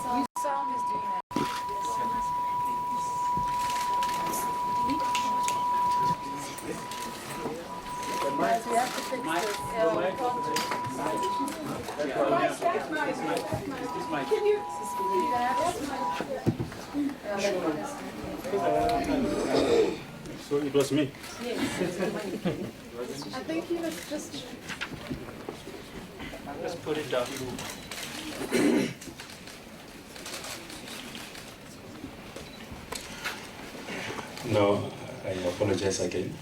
Sound is doing that. Guys, we have to fix this. Can you? So it was me. Yes. I think he was just. Let's put it down. No, I apologize again.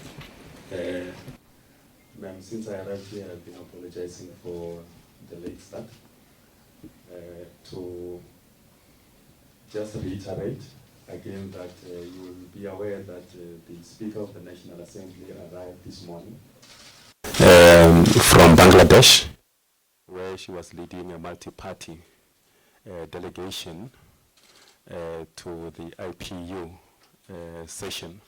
Ma'am, since I arrived here, I've been apologizing for the late start. To just reiterate again that you will be aware that the Speaker of the National Assembly arrived this morning from Bangladesh, where she was leading a multi-party delegation to the IPU session.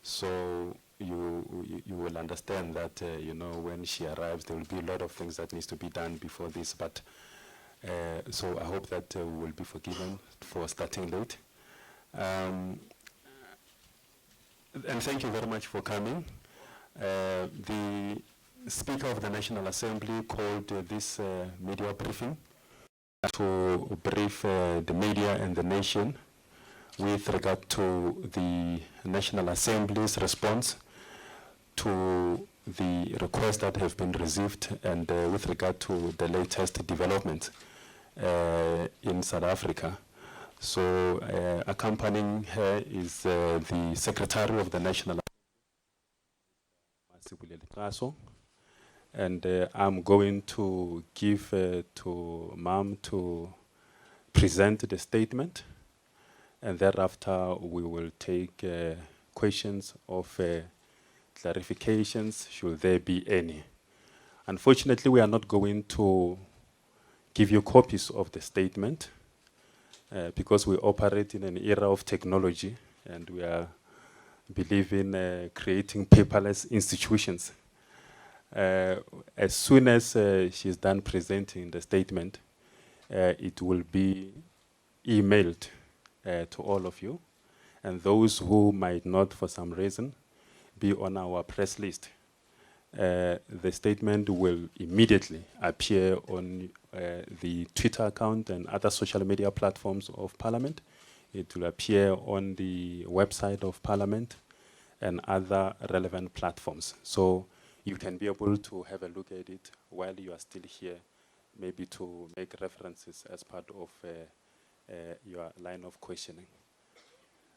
So you will understand that you know, when she arrives, there will be a lot of things that needs to be done before this. But so I hope that we will be forgiven for starting late. And thank you very much for coming. The Speaker of the National Assembly called this media briefing to brief the media and the nation with regard to the National Assembly's response to the requests that have been received and with regard to the latest developments in South Africa. So accompanying her is the Secretary of the National Assembly, and I'm going to give to Ma'am to present the statement, and thereafter we will take questions of clarifications, should there be any. Unfortunately, we are not going to give you copies of the statement because we operate in an era of technology and we are believing in creating paperless institutions. As soon as she's done presenting the statement, it will be emailed to all of you, and those who might not, for some reason, be on our press list, the statement will immediately appear on the Twitter account and other social media platforms of Parliament. It will appear on the website of Parliament and other relevant platforms. So you can be able to have a look at it while you are still here, maybe to make references as part of your line of questioning.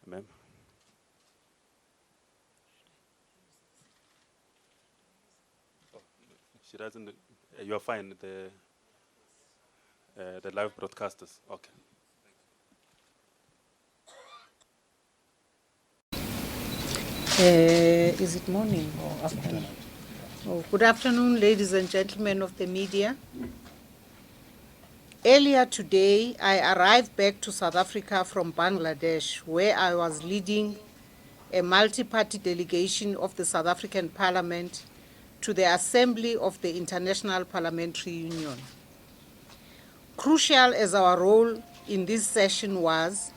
Ma'am? She doesn't. You are fine. The live broadcasters. Okay. Is it morning or afternoon? Oh, good afternoon, ladies and gentlemen of the media. Earlier today, I arrived back to South Africa from Bangladesh, where I was leading a multi-party delegation of the South African Parliament to the Assembly of the International Parliamentary Union. Crucial as our role in this session was,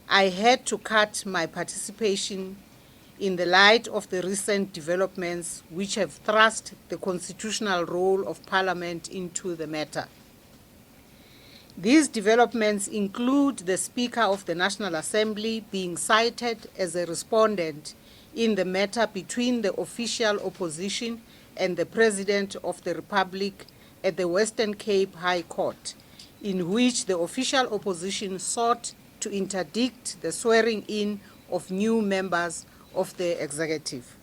I had to cut my participation in the light of the recent developments which have thrust the constitutional role of Parliament into the matter. These developments include the Speaker of the National Assembly being cited as a respondent in the matter between the official opposition and the President of the Republic at the Western Cape High Court, in which the official opposition sought to interdict the swearing-in of new members of the executive.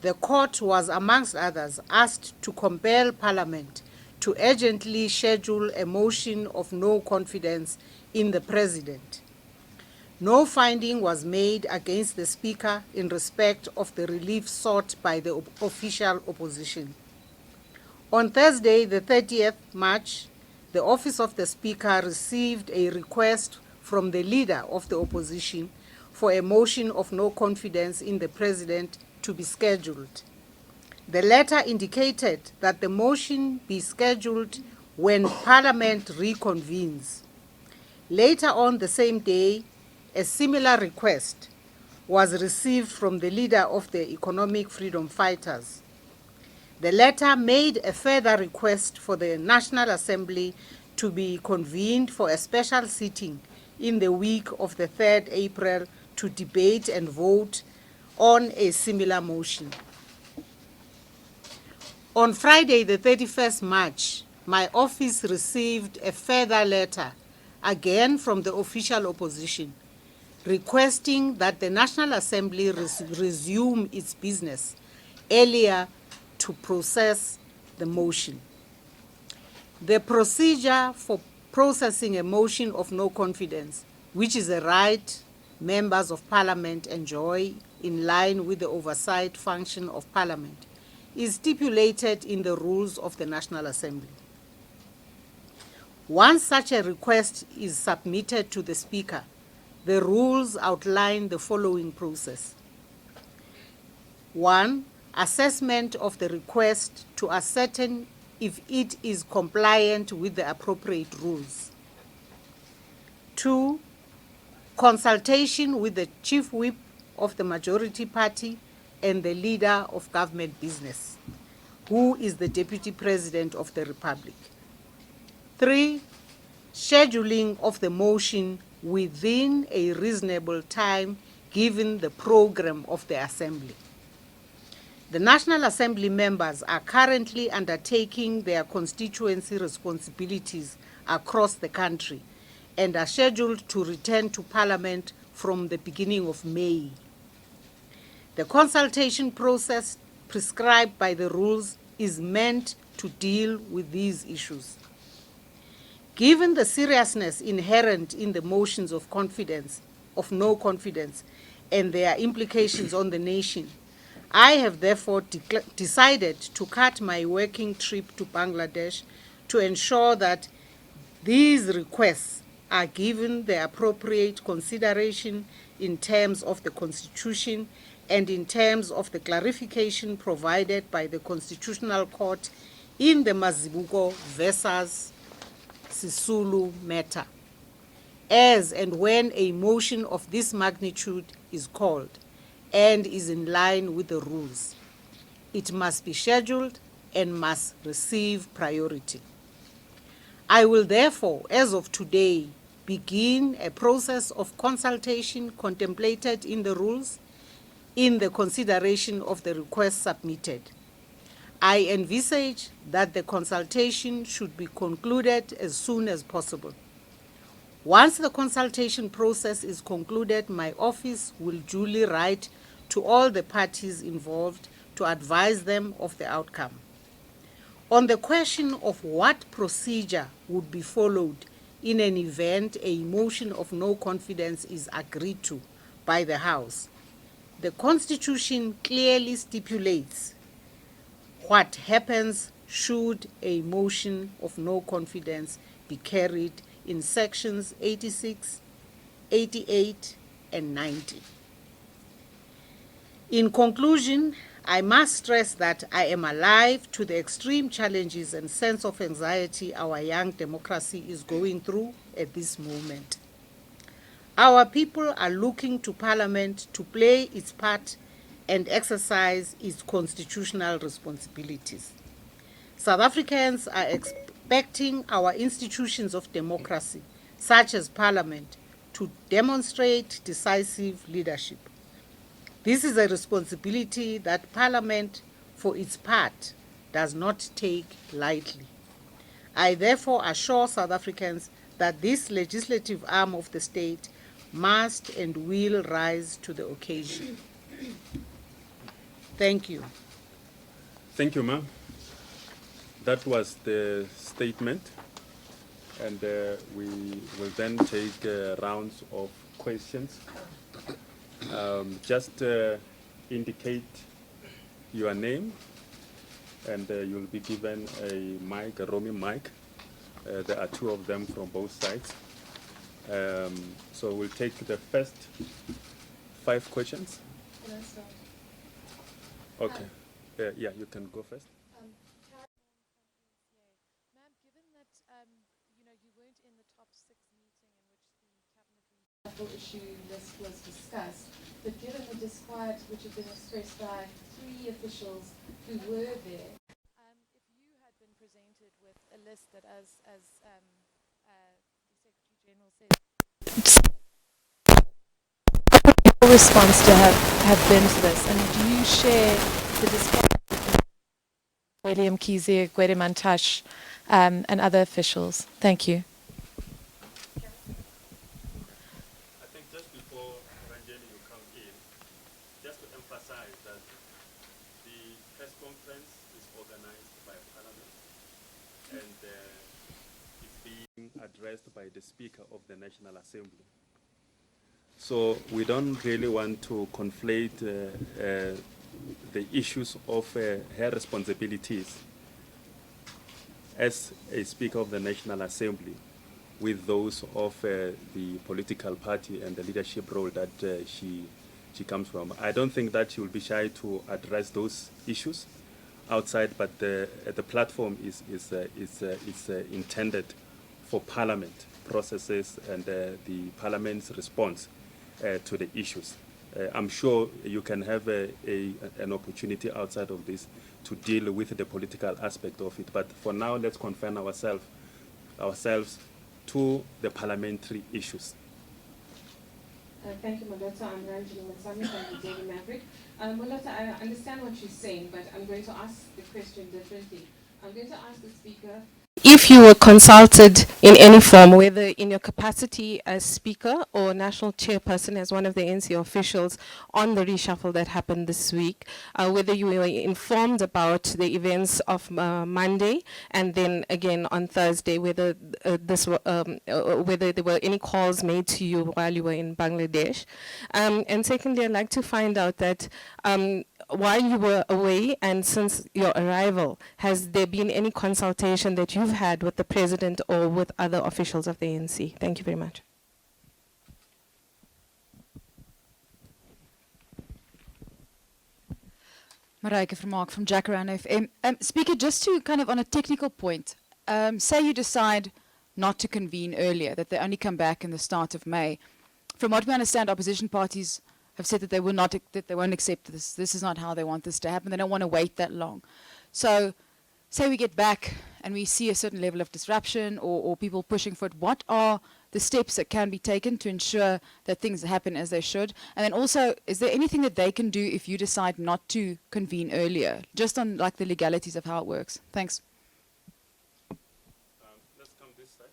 The court was, amongst others, asked to compel Parliament to urgently schedule a motion of no confidence in the President. No finding was made against the Speaker in respect of the relief sought by the official opposition. On Thursday, the 30th March, the Office of the Speaker received a request from the Leader of the Opposition for a motion of no confidence in the President to be scheduled. The letter indicated that the motion be scheduled when Parliament reconvenes. Later on the same day, a similar request was received from the leader of the Economic Freedom Fighters. The letter made a further request for the National Assembly to be convened for a special sitting in the week of the 3rd April to debate and vote on a similar motion. On Friday, the 31st March, my office received a further letter, again from the official opposition, requesting that the National Assembly resume its business earlier to process the motion. The procedure for processing a motion of no confidence, which is a right members of Parliament enjoy in line with the oversight function of Parliament, is stipulated in the rules of the National Assembly. Once such a request is submitted to the Speaker, the rules outline the following process. 1. Assessment of the request to ascertain if it is compliant with the appropriate rules. 2. Consultation with the Chief Whip of the majority party and the leader of government business, who is the Deputy President of the Republic. 3. Scheduling of the motion within a reasonable time given the program of the Assembly. The National Assembly members are currently undertaking their constituency responsibilities across the country and are scheduled to return to Parliament from the beginning of May. The consultation process prescribed by the rules is meant to deal with these issues. Given the seriousness inherent in the motions of no confidence, and their implications on the nation, I have therefore decided to cut my working trip to Bangladesh to ensure that these requests are given the appropriate consideration in terms of the Constitution and in terms of the clarification provided by the Constitutional Court in the Mazibuko versus Sisulu matter, as and when a motion of this magnitude is called and is in line with the rules. It must be scheduled and must receive priority. I will therefore, as of today, begin a process of consultation contemplated in the rules in the consideration of the request submitted. I envisage that the consultation should be concluded as soon as possible. Once the consultation process is concluded, my office will duly write to all the parties involved to advise them of the outcome. On the question of what procedure would be followed in an event a motion of no confidence is agreed to by the House, the Constitution clearly stipulates what happens should a motion of no confidence be carried in sections 86, 88, and 90. In conclusion, I must stress that I am alive to the extreme challenges and sense of anxiety our young democracy is going through at this moment. Our people are looking to Parliament to play its part and exercise its constitutional responsibilities. South Africans are expecting our institutions of democracy, such as Parliament, to demonstrate decisive leadership. This is a responsibility that Parliament, for its part, does not take lightly. I therefore assure South Africans that this legislative arm of the state must and will rise to the occasion. Thank you. Thank you, ma'am. That was the statement, and we will then take rounds of questions. Just indicate your name, and you'll be given a mic, a roaming mic. There are two of them from both sides. So we'll take the first 5 questions. Can I start? Okay. Yeah, you can go first. Ma'am, given that you weren't in the top 6 meeting in which reshuffle issue list was discussed, but given the disquiet which had been expressed by 3 officials who were there, if you had been presented with a list that, as the Secretary General said, your response to have been to this, and do you share the disquiet with William Kize, Gwede Mantashe, and other officials? Thank you. I think just before Ranjeni you come in, just to emphasize that the press conference is organized by Parliament and it's being addressed by the Speaker of the National Assembly. So we don't really want to conflate the issues of her responsibilities as a Speaker of the National Assembly with those of the political party and the leadership role that she comes from. I don't think that she will be shy to address those issues outside, but the platform is intended for Parliament processes and the Parliament's response to the issues. I'm sure you can have an opportunity outside of this to deal with the political aspect of it. But for now, let's confine ourselves to the parliamentary issues. Thank you, Molota. I'm Ranjini Matsami from the Daily Maverick. Molota, I understand what you're saying, but I'm going to ask the question differently. I'm going to ask the Speaker, if you were consulted in any form, whether in your capacity as Speaker or National Chairperson as one of the NC officials on the reshuffle that happened this week, whether you were informed about the events of Monday and then again on Thursday, whether whether there were any calls made to you while you were in Bangladesh. And secondly, I'd like to find out that while you were away and since your arrival, has there been any consultation that you've had with the President or with other officials of the ANC? Thank you very much. Marijke Vermaak from Jacaranda FM. Speaker, just to kind of on a technical point, say you decide not to convene earlier, that they only come back in the start of May. From what we understand, opposition parties have said that they will not, that they won't accept this. This is not how they want this to happen. They don't want to wait that long. So, say we get back and we see a certain level of disruption or people pushing for it. What are the steps that can be taken to ensure that things happen as they should? And then also, is there anything that they can do if you decide not to convene earlier? Just on like the legalities of how it works. Thanks. Let's come this side.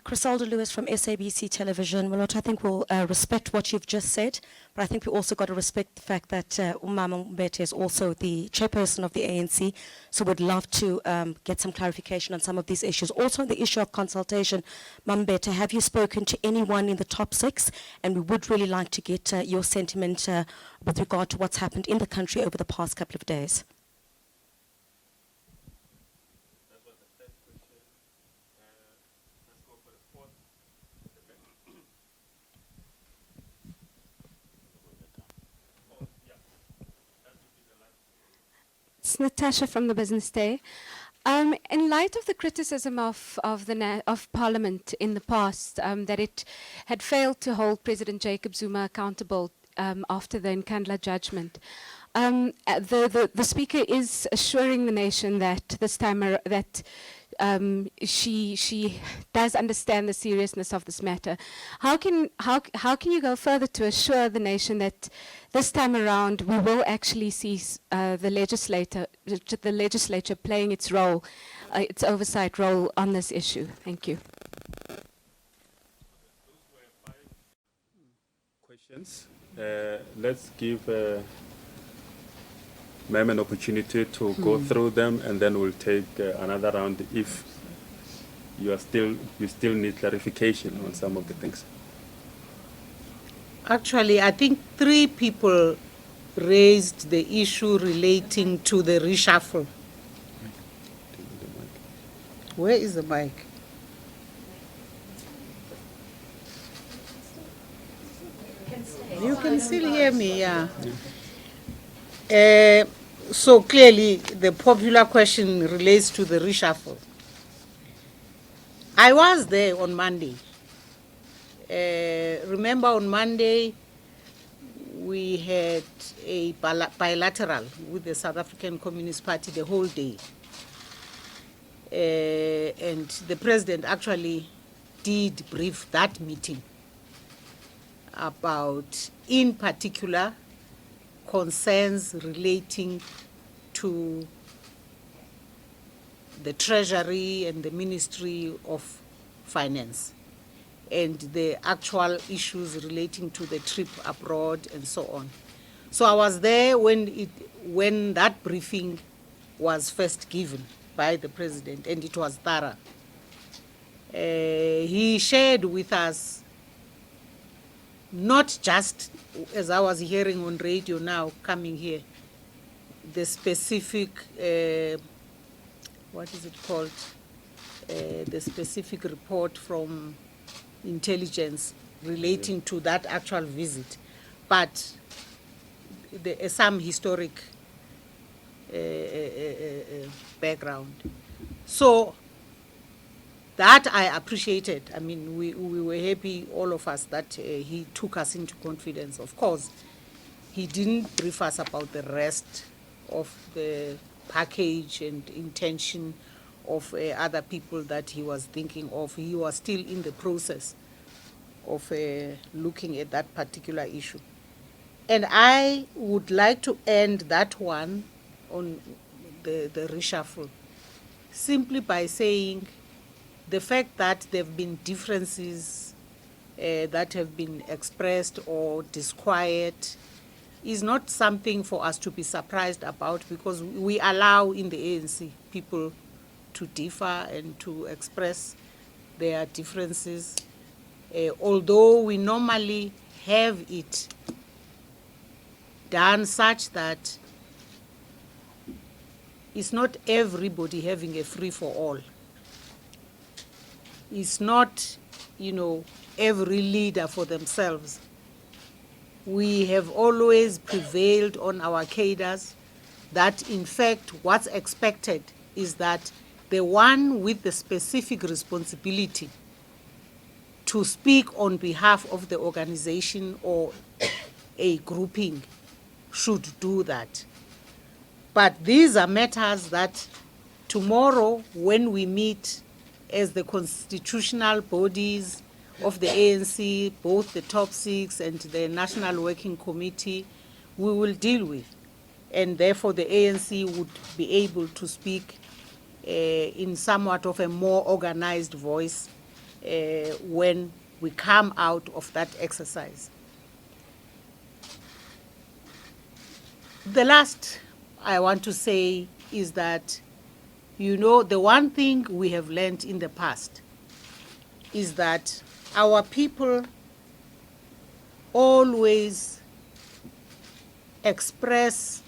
Criselda Lewis from SABC Television. Well, I think we'll respect what you've just said, but I think we also got to respect the fact that Umama Mbete is also the chairperson of the ANC, so we'd love to get some clarification on some of these issues. Also on the issue of consultation, Mbete, have you spoken to anyone in the top 6? And we would really like to get your sentiment with regard to what's happened in the country over the past couple of days. It's Natasha from the Business Day. In light of the criticism of Parliament in the past, that it had failed to hold President Jacob Zuma accountable after the Nkandla judgment, the Speaker is assuring the nation that this time she does understand the seriousness of this matter. How can you go further to assure the nation that this time around we will actually see the legislature playing its role, its oversight role on this issue? Thank you. Those were 5 questions. Let's give Ma'am an opportunity to go through them, and then we'll take another round if you still need clarification on some of the things. Actually, I think 3 people raised the issue relating to the reshuffle. Where is the mic? You can still hear me, yeah. So clearly the popular question relates to the reshuffle. I was there on Monday. Remember on Monday, we had a bilateral with the South African Communist Party the whole day. And the president actually did brief that meeting about, in particular, concerns relating to the Treasury and the Ministry of Finance, and the actual issues relating to the trip abroad and so on. So I was there when that briefing was first given by the president, and it was thorough. He shared with us not just, as I was hearing on radio now, coming here, the specific, what is it called? The specific report from intelligence relating to that actual visit, but some historic background. So that I appreciated. I mean, we were happy, all of us, that he took us into confidence. Of course, he didn't brief us about the rest of the package and intention of other people that he was thinking of. He was still in the process of looking at that particular issue. And I would like to end that one on the reshuffle simply by saying the fact that there have been differences that have been expressed or disquiet is not something for us to be surprised about, because we allow in the ANC people to differ and to express their differences, although we normally have it done such that it's not everybody having a free-for-all. It's not, every leader for themselves. We have always prevailed on our cadres that, in fact, what's expected is that the one with the specific responsibility to speak on behalf of the organization or a grouping should do that. But these are matters that tomorrow, when we meet as the constitutional bodies of the ANC, both the top six and the National Working Committee, we will deal with. And therefore the ANC would be able to speak in somewhat of a more organized voice when we come out of that exercise. The last I want to say is that, the one thing we have learned in the past is that our people always express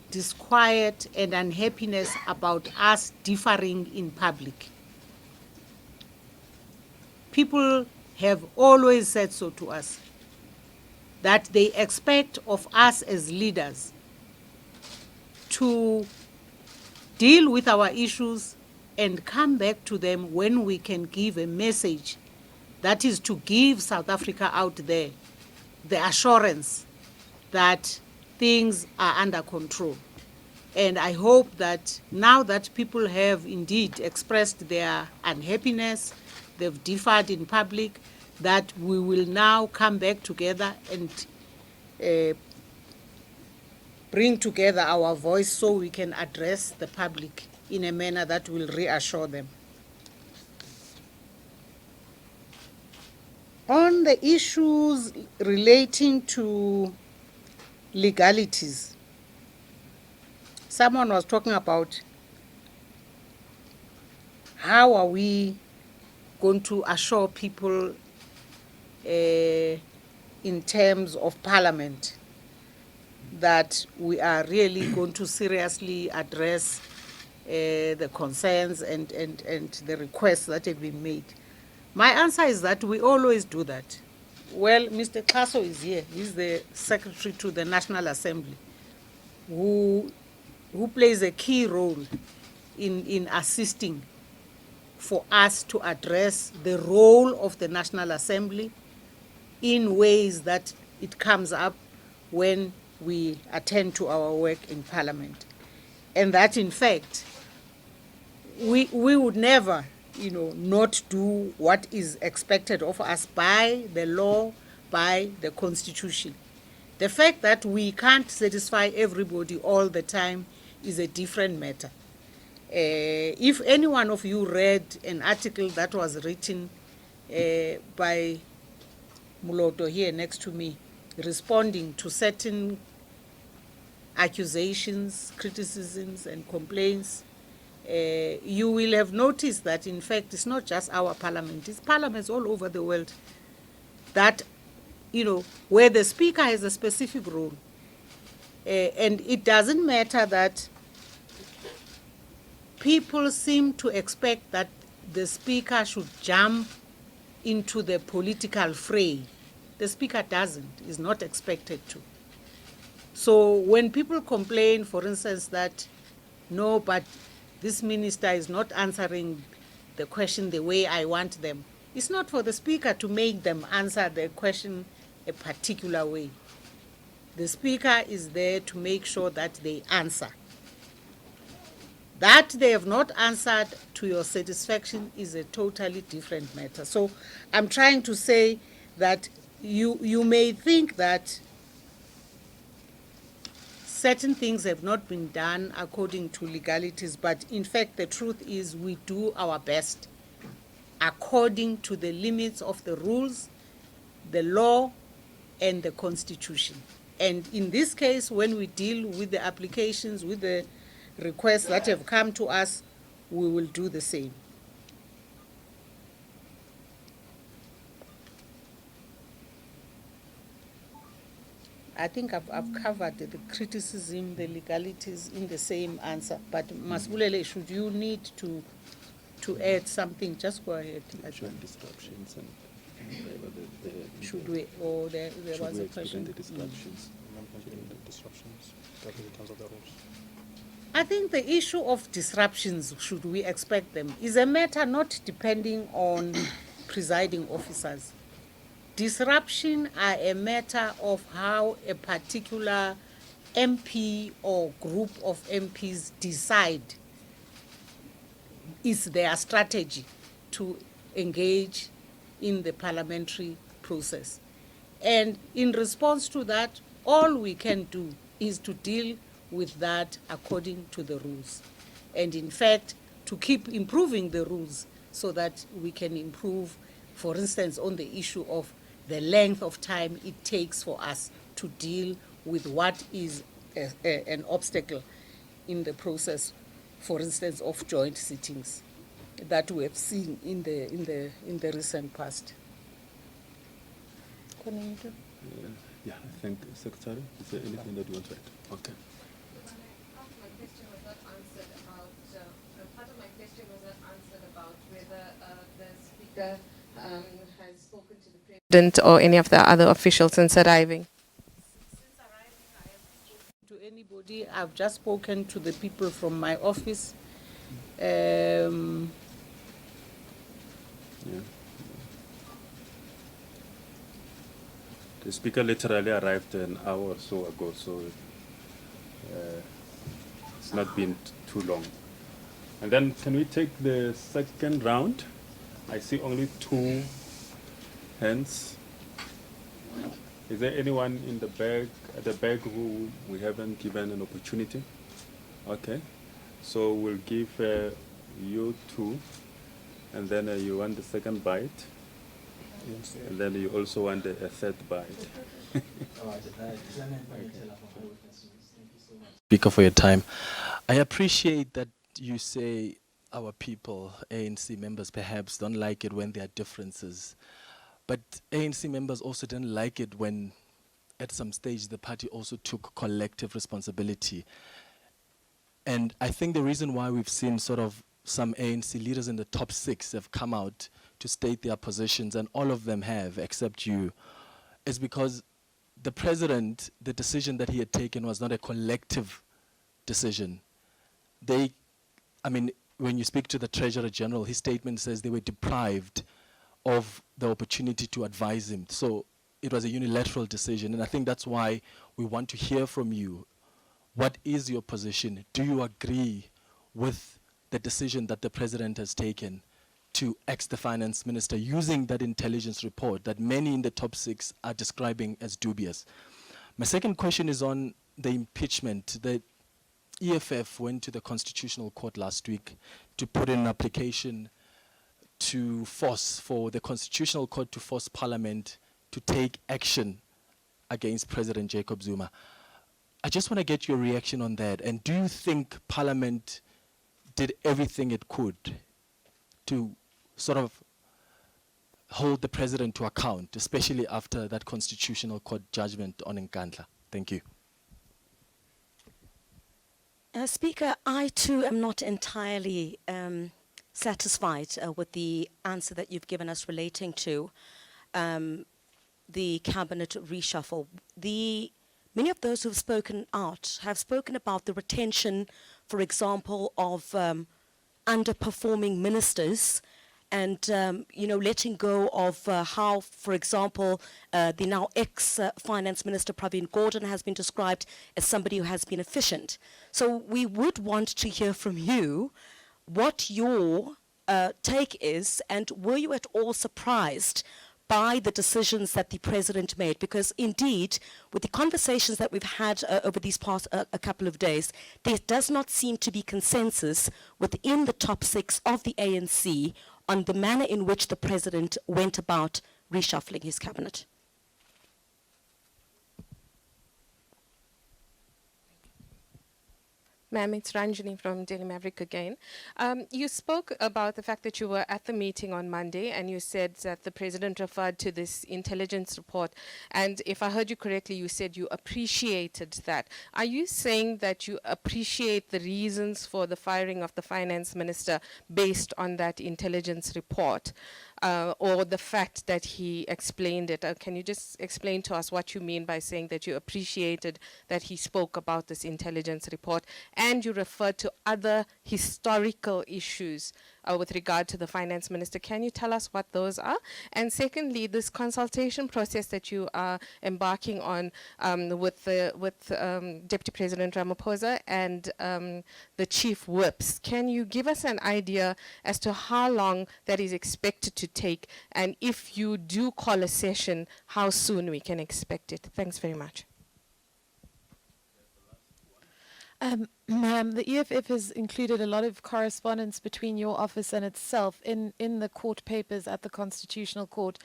disquiet and unhappiness about us differing in public. People have always said so to us, that they expect of us as leaders to deal with our issues and come back to them when we can give a message, that is to give South Africa out there the assurance that things are under control. And I hope that now that people have indeed expressed their unhappiness, they've differed in public, that we will now come back together and bring together our voice so we can address the public in a manner that will reassure them. On the issues relating to legalities, someone was talking about how are we going to assure people in terms of Parliament that we are really going to seriously address the concerns and the requests that have been made. My answer is that we always do that. Well, Mr. Kaso is here. He's the Secretary to the National Assembly, who who plays a key role in assisting for us to address the role of the National Assembly in ways that it comes up when we attend to our work in Parliament. And that, in fact, we would never, not do what is expected of us by the law, by the Constitution. The fact that we can't satisfy everybody all the time is a different matter. If any one of you read an article that was written by Muloto here next to me, responding to certain accusations, criticisms, and complaints, you will have noticed that, in fact, it's not just our parliament, it's parliaments all over the world that, where the speaker has a specific role. And it doesn't matter that people seem to expect that the speaker should jump into the political fray. The speaker doesn't, is not expected to. So when people complain, for instance, that, no, but this minister is not answering the question the way I want them, it's not for the speaker to make them answer the question a particular way. The speaker is there to make sure that they answer. That they have not answered to your satisfaction is a totally different matter. So I'm trying to say that you may think that certain things have not been done according to legalities, but in fact the truth is we do our best according to the limits of the rules, the law, and the Constitution. And in this case, when we deal with the applications, with the requests that have come to us, we will do the same. I think I've covered the criticism, the legalities in the same answer. But Masbulele, should you need to add something, just go ahead. Disruptions and Should we, or there was a question? The disruptions. In terms of the rules. I think the issue of disruptions, should we expect them, is a matter not depending on presiding officers. Disruption are a matter of how a particular MP or group of MPs decide is their strategy to engage in the parliamentary process. And in response to that, all we can do is to deal with that according to the rules. And in fact, to keep improving the rules so that we can improve, for instance, on the issue of the length of time it takes for us to deal with what is an obstacle in the process, for instance, of joint sittings that we have seen in the recent past. Yeah, I think, Secretary, is there anything that you want to add? Okay. Part of my question was not answered about whether the speaker has spoken to the president or any of the other officials since arriving. Since arriving, I haven't spoken to anybody. I've just spoken to the people from my office. Yeah. The speaker literally arrived an hour or so ago, so it's not been too long. And then can we take the second round? I see only 2 hands. Is there anyone in the back, at the back, who we haven't given an opportunity? Okay, so we'll give you 2, and then you want the second bite, and then you also want a third bite. Speaker, for your time. I appreciate that you say our people, ANC members, perhaps don't like it when there are differences. But ANC members also didn't like it when, at some stage, the party also took collective responsibility. And I think the reason why we've seen sort of some ANC leaders in the top 6 have come out to state their positions, and all of them have, except you, is because the president, the decision that he had taken was not a collective decision. I mean, when you speak to the Treasurer General, his statement says they were deprived of the opportunity to advise him. So it was a unilateral decision, and I think that's why we want to hear from you. What is your position? Do you agree with the decision that the President has taken to axe the Finance Minister using that intelligence report that many in the top 6 are describing as dubious? My second question is on the impeachment. The EFF went to the Constitutional Court last week to put in an application to force, for the Constitutional Court to force Parliament to take action against President Jacob Zuma. I just want to get your reaction on that. And do you think Parliament did everything it could to sort of hold the President to account, especially after that Constitutional Court judgment on Nkandla? Thank you. Speaker, I too am not entirely satisfied with the answer that you've given us relating to the cabinet reshuffle. Many of those who've spoken out have spoken about the retention, for example, of underperforming ministers and letting go of how, for example, the now ex-Finance Minister Pravin Gordhan has been described as somebody who has been efficient. So we would want to hear from you what your take is, and were you at all surprised by the decisions that the President made? Because indeed, with the conversations that we've had over these past a couple of days, there does not seem to be consensus within the top 6 of the ANC on the manner in which the President went about reshuffling his cabinet. Ma'am, it's Ranjini from Daily Maverick again. You spoke about the fact that you were at the meeting on Monday and you said that the President referred to this intelligence report. And if I heard you correctly, you said you appreciated that. Are you saying that you appreciate the reasons for the firing of the Finance Minister based on that intelligence report? Or the fact that he explained it? Can you just explain to us what you mean by saying that you appreciated that he spoke about this intelligence report, and you referred to other historical issues with regard to the Finance Minister? Can you tell us what those are? And secondly, this consultation process that you are embarking on with Deputy President Ramaphosa and the Chief Whips, can you give us an idea as to how long that is expected to take, and if you do call a session, how soon we can expect it? Thanks very much. Ma'am, the EFF has included a lot of correspondence between your office and itself in the court papers at the Constitutional Court,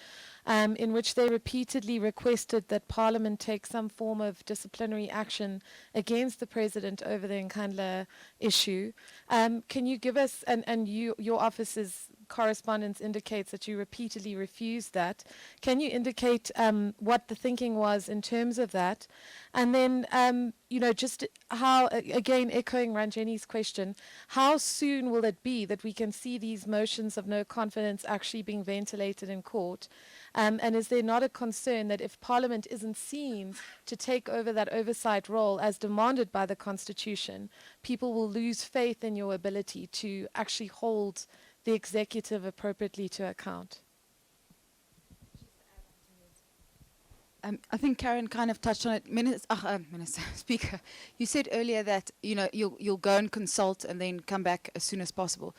in which they repeatedly requested that Parliament take some form of disciplinary action against the President over the Nkandla issue. Can you give us, and your office's correspondence indicates that you repeatedly refused that. Can you indicate what the thinking was in terms of that? And then, just how, again, echoing Ranjeni's question, how soon will it be that we can see these motions of no confidence actually being ventilated in court? And is there not a concern that if Parliament isn't seen to take over that oversight role as demanded by the Constitution, people will lose faith in your ability to actually hold the executive appropriately to account? I think Karen kind of touched on it. Minister, Speaker, you said earlier that you'll go and consult and then come back as soon as possible.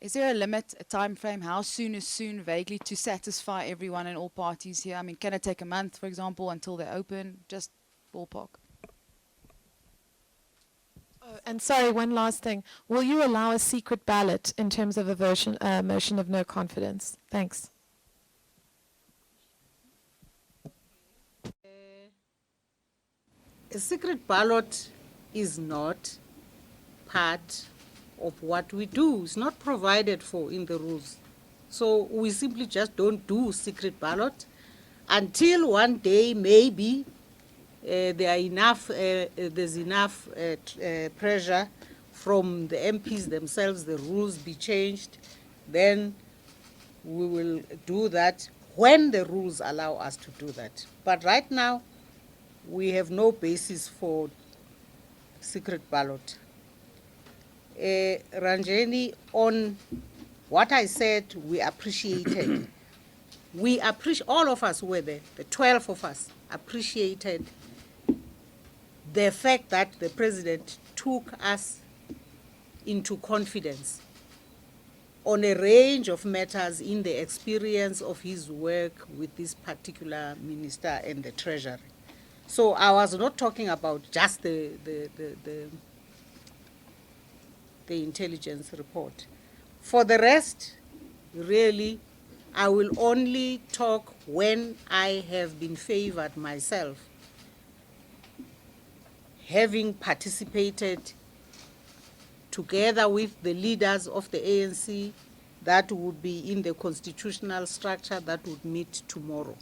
Is there a limit, a time frame? How soon is soon, vaguely, to satisfy everyone and all parties here? I mean, can it take a month, for example, until they're open? Just ballpark. And sorry, one last thing. Will you allow a secret ballot in terms of a motion of no confidence? Thanks. A secret ballot is not part of what we do. It's not provided for in the rules. So we simply just don't do secret ballot until one day maybe there's enough pressure from the MPs themselves, the rules be changed, then we will do that when the rules allow us to do that. But right now, we have no basis for secret ballot. Ranjeni, on what I said, we appreciated. All of us who were there, the 12 of us, appreciated the fact that the president took us into confidence on a range of matters in the experience of his work with this particular minister and the treasury. So I was not talking about just the intelligence report. For the rest, really, I will only talk when I have been favored myself, having participated together with the leaders of the ANC that would be in the constitutional structure that would meet tomorrow.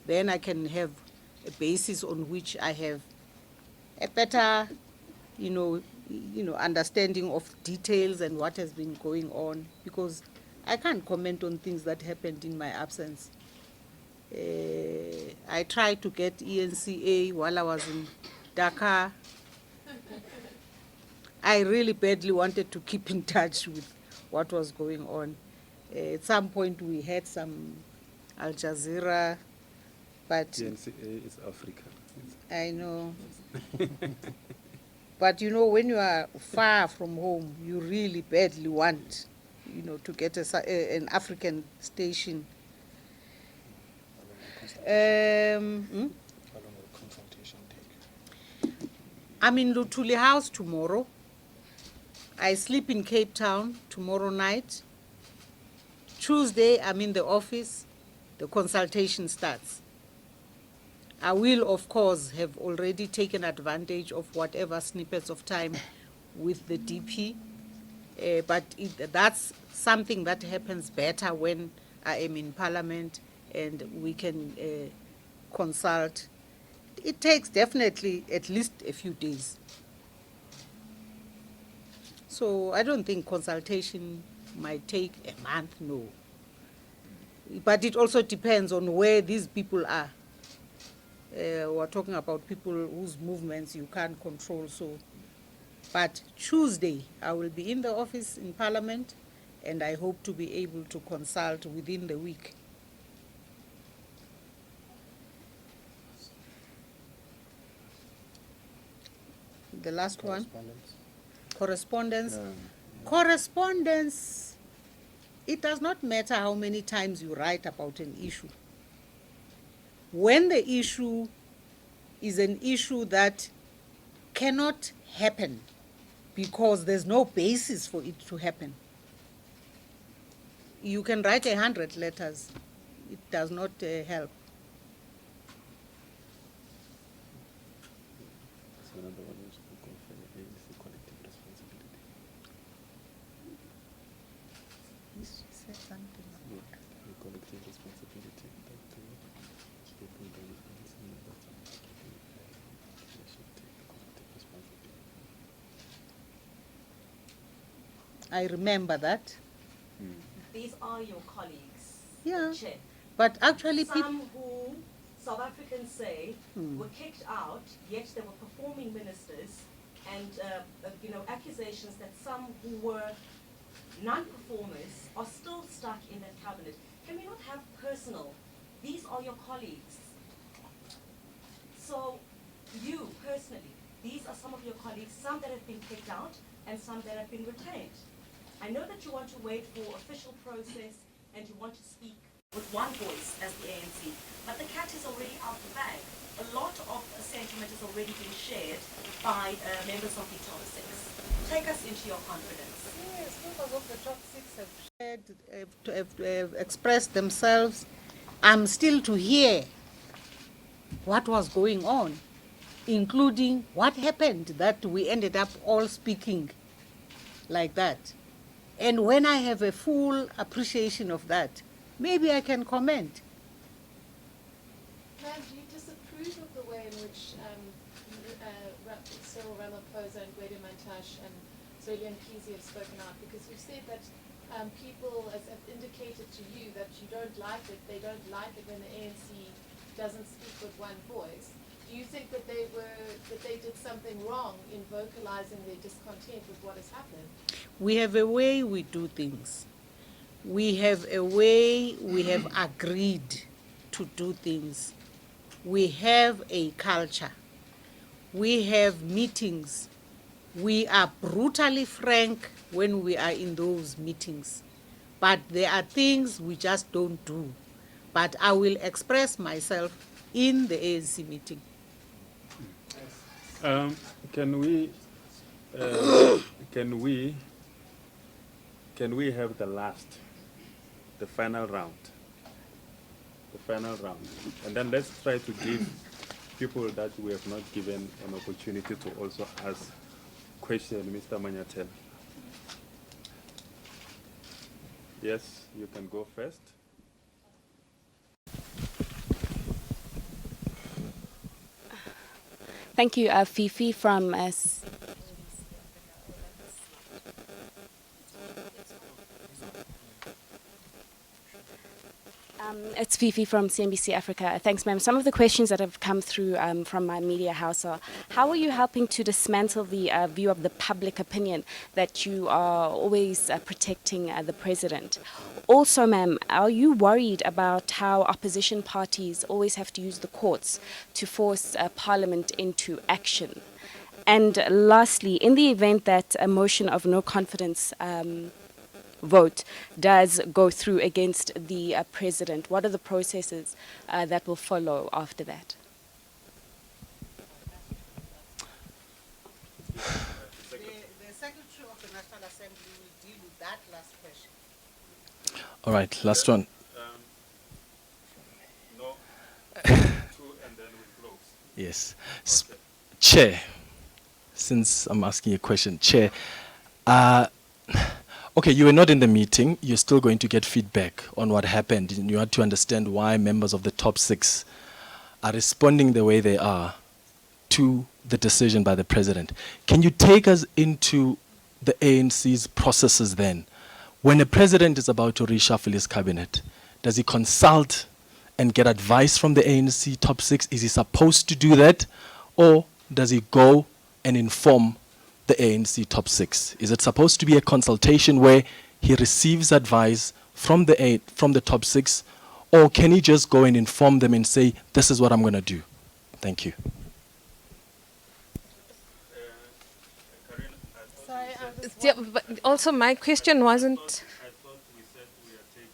Then I can have a basis on which I have a better, understanding of details and what has been going on, because I can't comment on things that happened in my absence. I tried to get ENCA while I was in Dakar. I really badly wanted to keep in touch with what was going on. At some point we had some Al Jazeera, but TNCA is Africa. I know. But when you are far from home, you really badly want, to get an African station. How long will the consultation take? I'm in Lutuli House tomorrow. I sleep in Cape Town tomorrow night. Tuesday, I'm in the office. The consultation starts. I will, of course, have already taken advantage of whatever snippets of time with the DP, but that's something that happens better when I am in Parliament and we can consult. It takes definitely at least a few days. So I don't think consultation might take a month, no. But it also depends on where these people are. We're talking about people whose movements you can't control. But Tuesday, I will be in the office in Parliament, and I hope to be able to consult within the week. The last one? Correspondence. Correspondence. It does not matter how many times you write about an issue. When the issue is an issue that cannot happen because there's no basis for it to happen, you can write 100 letters. It does not help. So another one was to confirm ANC collective responsibility. He said something about The collective responsibility that people don't understand that they should take the collective responsibility. I remember that. These are your colleagues, Yeah. Chair. But actually, Some who South Africans say were kicked out, yet they were performing ministers, and accusations that some who were non-performers are still stuck in that cabinet. Can we not have personal? These are your colleagues. So you personally, these are some of your colleagues, some that have been kicked out and some that have been retained. I know that you want to wait for official process and you want to speak with one voice as the ANC, but the cat is already out the bag. A lot of sentiment has already been shared by members of the top six. Take us into your confidence. yes, members of the top six have shared, have expressed themselves. I'm still to hear what was going on, including what happened that we ended up all speaking like that. And when I have a full appreciation of that, maybe I can comment. Ma'am, do you disapprove of the way in which Cyril Ramaphosa and Gwede Mantashe and Zweli Mkhize have spoken out? Because you've said that people have indicated to you that you don't like it, they don't like it when the ANC doesn't speak with one voice. Do you think that they did something wrong in vocalizing their discontent with what has happened? We have a way we do things. We have a way we have agreed to do things. We have a culture. We have meetings. We are brutally frank when we are in those meetings. But there are things we just don't do. But I will express myself in the ANC meeting. Can we have the final round? The final round. And then let's try to give people that we have not given an opportunity to also ask questions. Mr. Manyatel. Yes, you can go first. Thank you, Fifi from it's Fifi from CNBC Africa. Thanks, ma'am. Some of the questions that have come through from my media house are, how are you helping to dismantle the view of the public opinion that you are always protecting the president? Also, ma'am, are you worried about how opposition parties always have to use the courts to force Parliament into action? And lastly, in the event that a motion of no confidence vote does go through against the president, what are the processes that will follow after that? The Secretary of the National Assembly will deal with that last question. All right, last one. No, two, and then we close. Yes. Chair, since I'm asking a question, Chair, okay, you were not in the meeting. You're still going to get feedback on what happened. And you had to understand why members of the top 6 are responding the way they are to the decision by the president. Can you take us into the ANC's processes then? When a president is about to reshuffle his cabinet, does he consult and get advice from the ANC top 6? Is he supposed to do that? Or does he go and inform the ANC top 6? Is it supposed to be a consultation where he receives advice from the top 6, or can he just go and inform them and say, this is what I'm going to do? Thank you. Sorry, Yeah, but also my question wasn't. I thought we said we are taking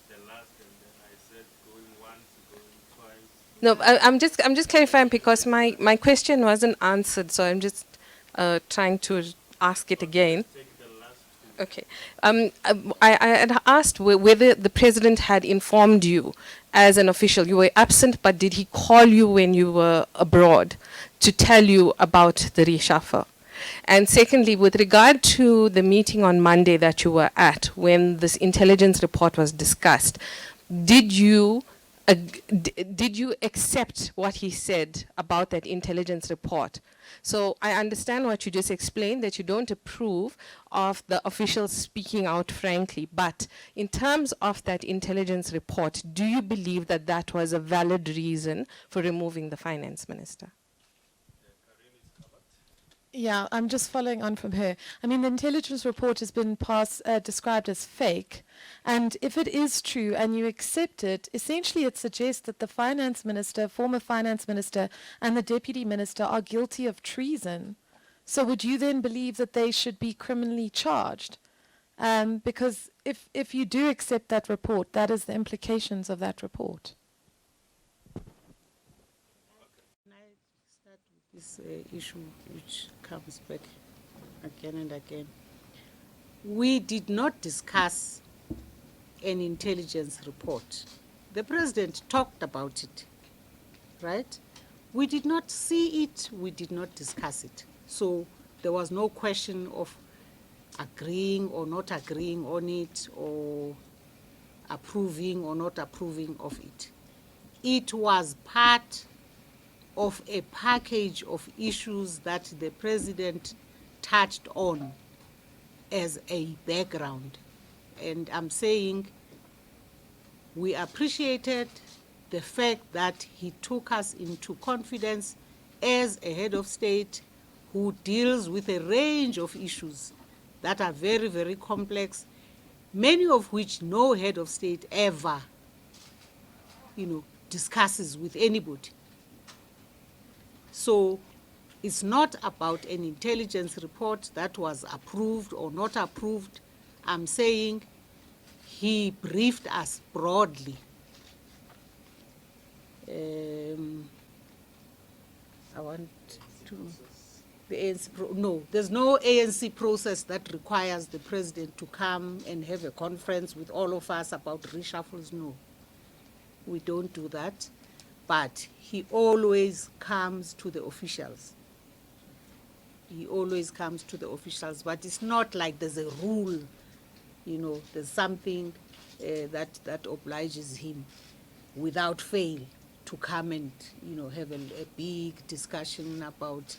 the last, and then I said going once, going twice. No, I'm just clarifying because my question wasn't answered, so I'm just trying to ask it again. Okay. I had asked whether the president had informed you as an official. You were absent, but did he call you when you were abroad to tell you about the reshuffle? And secondly, with regard to the meeting on Monday that you were at, when this intelligence report was discussed, did you accept what he said about that intelligence report? So I understand what you just explained, that you don't approve of the officials speaking out frankly, but in terms of that intelligence report, do you believe that that was a valid reason for removing the finance minister? Yeah, I'm just following on from her. I mean, the intelligence report has been described as fake. And if it is true and you accept it, essentially it suggests that the finance minister, former finance minister, and the deputy minister are guilty of treason. So would you then believe that they should be criminally charged? Because if you do accept that report, that is the implications of that report. This issue which comes back again and again. We did not discuss an intelligence report. The president talked about it, right? We did not see it, we did not discuss it. So there was no question of agreeing or not agreeing on it, or approving or not approving of it. It was part of a package of issues that the president touched on as a background. And I'm saying we appreciated the fact that he took us into confidence as a head of state who deals with a range of issues that are very, very complex, many of which no head of state ever, discusses with anybody. So it's not about an intelligence report that was approved or not approved. I'm saying he briefed us broadly. I want to... The ANC no, there's no ANC process that requires the president to come and have a conference with all of us about reshuffles. No, we don't do that. But he always comes to the officials. He always comes to the officials. But it's not like there's a rule, there's something that obliges him without fail to come and, have a big discussion about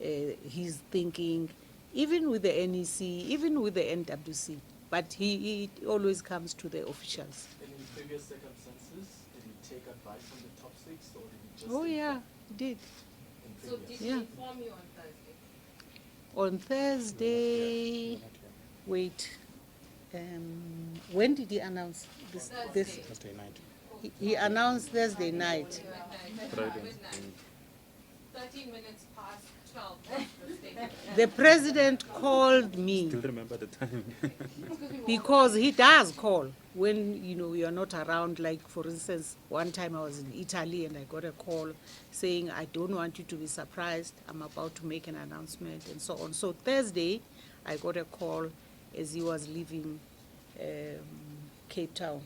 his thinking, even with the NEC, even with the NWC. But he always comes to the officials. And in previous circumstances, did he take advice from the top six, or did he just... Oh, yeah, he did. So did he inform you on Thursday? On Thursday, wait, when did he announce this? Thursday night. He announced Thursday night. 13 minutes past 12. The president called me. Still remember the time. Because he does call when you are not around. Like, for instance, one time I was in Italy and I got a call saying, I don't want you to be surprised, I'm about to make an announcement, and so on. So Thursday I got a call as he was leaving Cape Town,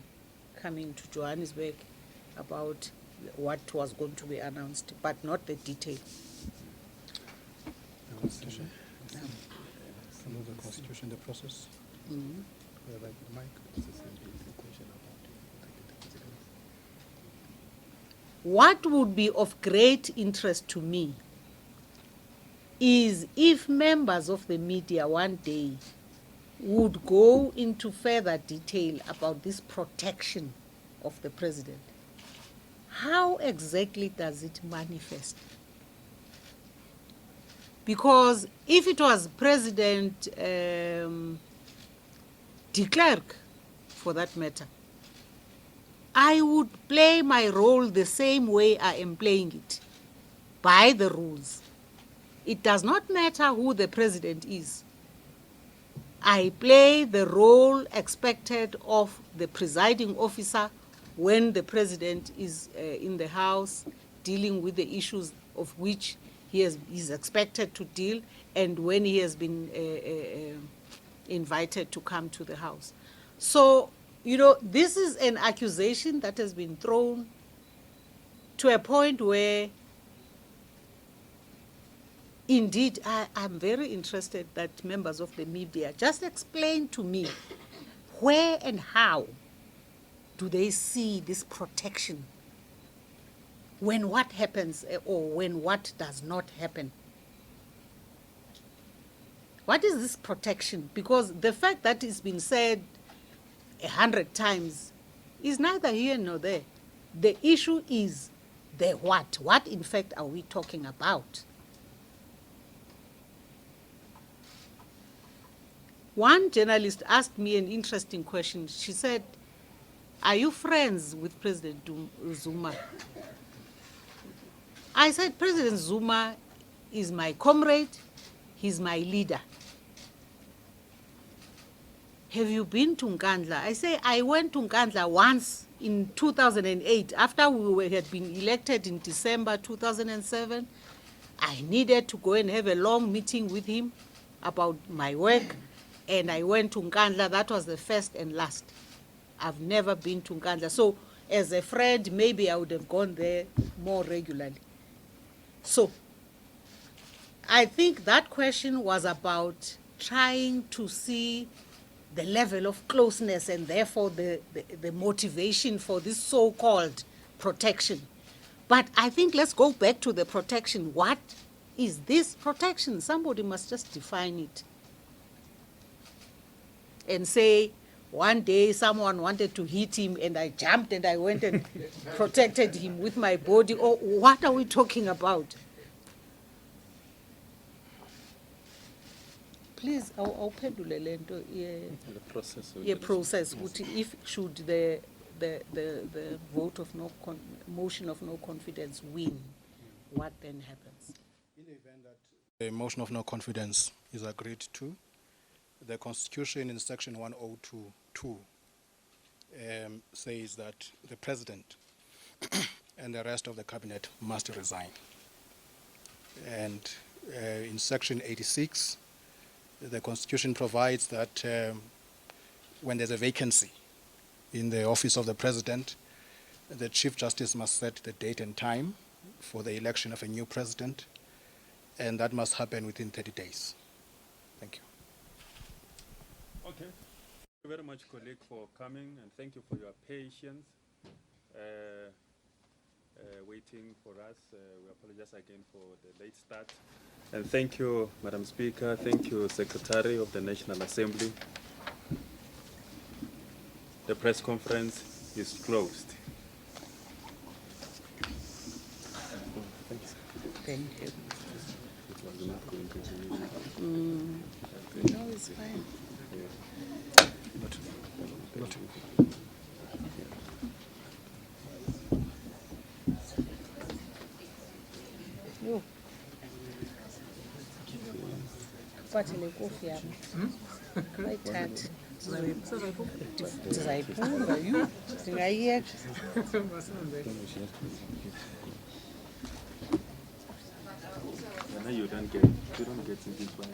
coming to Johannesburg, about what was going to be announced, but not the detail. Constitution. Some of the constitution, the process. Mm-hmm. What would be of great interest to me is if members of the media one day would go into further detail about this protection of the president. How exactly does it manifest? Because if it was President de Klerk, for that matter, I would play my role the same way I am playing it, by the rules. It does not matter who the president is. I play the role expected of the presiding officer when the president is in the House dealing with the issues of which he is expected to deal, and when he has been invited to come to the House. So, this is an accusation that has been thrown to a point where, indeed, I'm very interested that members of the media just explain to me where and how do they see this protection when what happens or when what does not happen. What is this protection? Because the fact that it's been said 100 times is neither here nor there. The issue is the what. What, in fact, are we talking about? One journalist asked me an interesting question. She said, are you friends with President Zuma? I said, President Zuma is my comrade, he's my leader. Have you been to Nkandla? I say, I went to Nkandla once in 2008, after we had been elected in December 2007. I needed to go and have a long meeting with him about my work, and I went to Nkandla. That was the first and last. I've never been to Nkandla. So as a friend, maybe I would have gone there more regularly. So I think that question was about trying to see the level of closeness and therefore the motivation for this so-called protection. But I think let's go back to the protection. What is this protection? Somebody must just define it and say, One day someone wanted to hit him and I jumped and I went and protected him with my body. Or what are we talking about? Please, awuphendule le nto The process. process. If should the vote of motion of no confidence win, what then happens? In the event that the motion of no confidence is agreed to, the Constitution in section 102(2) says that the President and the rest of the Cabinet must resign. And in section 86, the Constitution provides that when there's a vacancy in the office of the President, the Chief Justice must set the date and time for the election of a new President, and that must happen within 30 days. Thank you. Okay. Thank you very much, colleague, for coming, and thank you for your patience waiting for us. We apologize again for the late start. And thank you, Madam Speaker. Thank you, Secretary of the National Assembly. The press conference is closed. Thank you. No, it's fine. Yo. Kuphathele ikofi yami. Bayithathe. Ndizayiphunga yho. Ndingayiyeka. You don't get to this one.